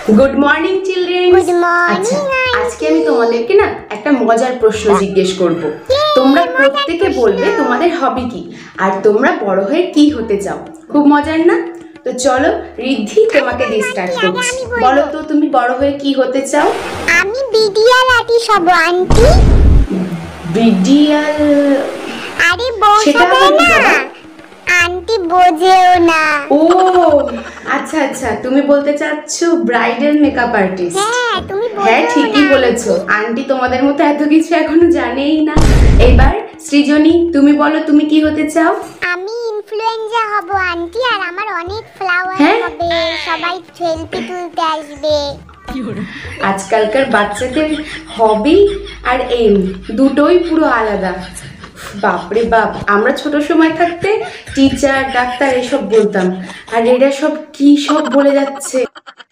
Good morning children. Good morning. আজকে আমি তোমাদেরকে না একটা মজার প্রশ্ন জিজ্ঞেস করব। তোমরা প্রত্যেকে বলবে তোমাদের হবি কি আর তোমরা বড় হয়ে কি হতে চাও। খুব মজার না? তো চলো রিদ্ধি তোমাকে দিয়ে স্টার্ট করছি। বলো তো তুমি বড় হয়ে কি হতে চাও? আমি বিডিয়াল আর্টিস্ট হব আন্টি। বিডিয়াল? আরে সেটা বোঝাবে কি না, বাবা? আন্টি বোঝেও না। ও আচ্ছা আচ্ছা, তুমি বলতে চাচ্ছ ব্রাইডাল মেকআপ আর্টিস্ট। হ্যাঁ তুমি হ্যাঁ বোঝো ঠিকই না। বলেছো, আন্টি তোমাদের মতো এত কিছু এখনো জানেই না। এবার সৃজনী তুমি বলো তুমি কি হতে চাও? আমি ইনফ্লুয়েন্সার হব আন্টি, আর আমার অনেক ফলোয়ার হ্যাঁ? হবে, সবাই সেলফি তুলতে আসবে। আজকালকার বাচ্চাদের হবি আর এম দুটোই পুরো আলাদা। বাপরে বাপ, আমরা ছোট সময় থাকতে টিচার ডাক্তার এসব বলতাম, আর এরা সব কি সব বলে যাচ্ছে।